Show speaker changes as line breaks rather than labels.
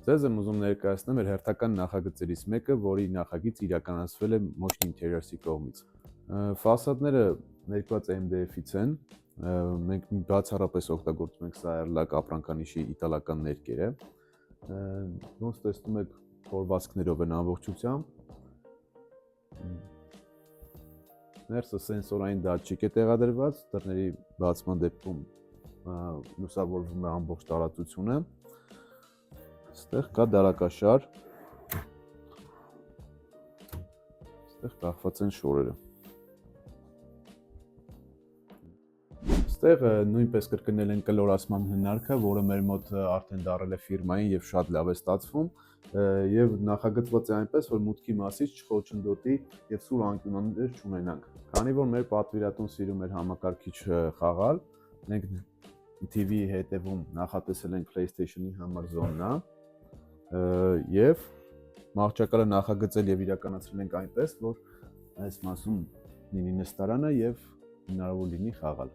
Ձեզ եմ ուզում ներկայացնել մեր հերթական նախագծերից մեկը, որի նախագիծ իրականացվել է Motion Interiors-ի կողմից։ Ֆասադները ներկված MDF-ից են, մենք բացառապես օգտագործում ենք Saerlac ապրանքանիշի իտալական ներկերը։ Ոնց տեսնում եք, փորվածքներով են ամբողջությամբ։ Ներսը սենսորային դատչիկ է տեղադրված, դռների բացման դեպքում լուսավորվում է ամբողջ տարածությունը։ Այստեղ կա դարակաշար, այստեղ կախված են շորերը։ Այստեղ նույնպես կրկնել են կլորացման հնարքը, որը մեր մոտ արդեն դարել է ֆիրմային եւ շատ լավ է ստացվում, եւ նախագծված է այնպես, որ մուտքի մասից չխոչընդոտի եւ սուր անկյուններ չունենանք։ Քանի որ մեր պատվիրատուն սիրում էր համակարգիչ խաղալ, մենք TV-ի հետևում նախատեսել ենք PlayStation-ի համար զոնա, եւ մահճակալը նախագծել եւ իրականացրել ենք այնպես, որ այս մասում լինի նստարանը եւ հնարավոր լինի խաղալ։